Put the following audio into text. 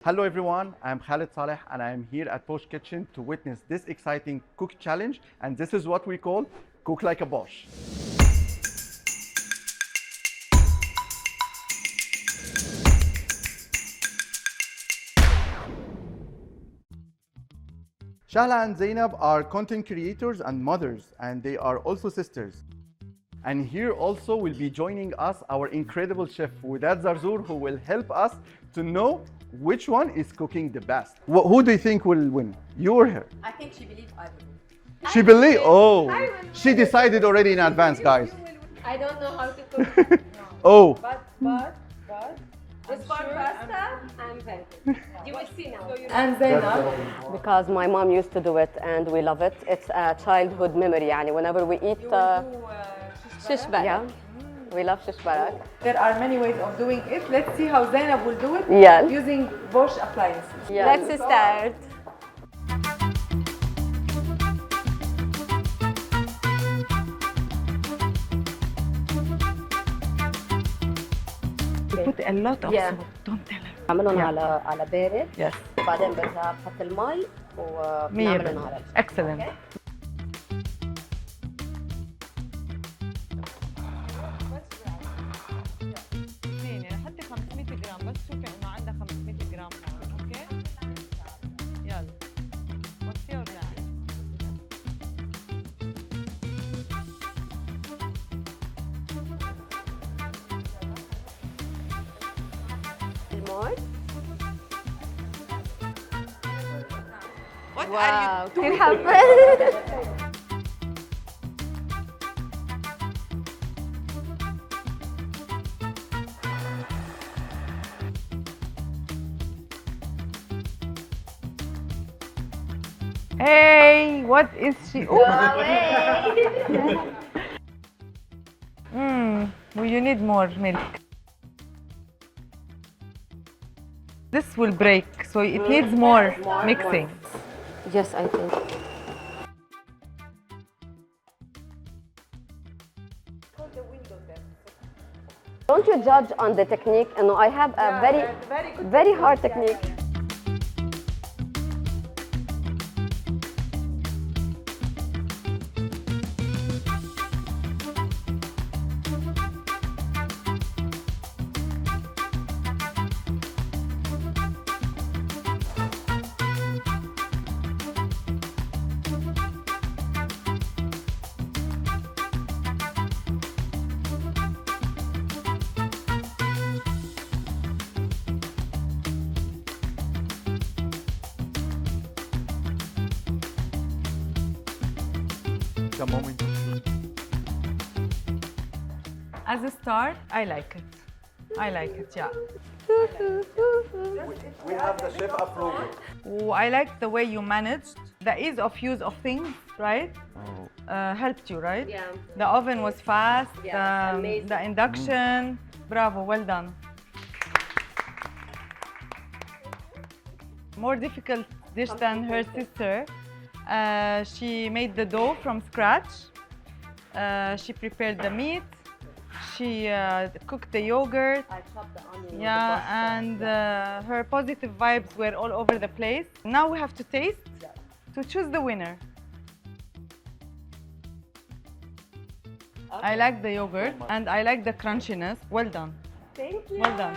Hello everyone, I'm Khaled Saleh and I am here at Bosch Kitchen to witness this exciting cook challenge, and this is what we call Cook Like a Bosch. Shaihla and Zainab are content creators and mothers, and they are also sisters. And here also will be joining us our incredible chef Wadad Zarzour, who will help us to know which one is cooking the best. Who do you think will win? You or her? I think she believes I will win. She believes? Oh, she decided already in advance, guys. I don't know how to cook. No. Oh. But. As for pasta, I'm very good. You will see now. And Zainab, because my mom used to do it and we love it. It's a childhood memory. يعني whenever we eat shish barak. Yeah, we love shish barak. There are many ways of doing it. Let's see how Zainab will do it using Bosch appliances. Yeah. Let's start. Put a lot of salt. Don't tell her. نعملهم على بارد. Yes. وبعدين برجع بحط المي ونعملهم على Excellent. حطي 500 جرام بس شوفي انه عندها 500 جرام هون، اوكي؟ يلا. وطيها ورجعي. المي. What واو are you كثير doing? حبيت. Hey, what is she? You need more milk. This will break, so it needs more mixing. Yes, I think. Don't you judge on the technique? And I have a very hard technique. The moment. As a start, I like it. I like it, yeah. We have the chef approval. I like the way you managed. The ease of use of things, right? Helped you, right? Yeah. The oven was fast. Yeah, amazing. The induction. Bravo, well done. More difficult dish than her sister. She made the dough from scratch. She prepared the meat. She cooked the yogurt. I chopped the onion. Yeah, and her positive vibes were all over the place. Now we have to taste to choose the winner. I like the yogurt and I like the crunchiness. Well done. Thank you. Well done.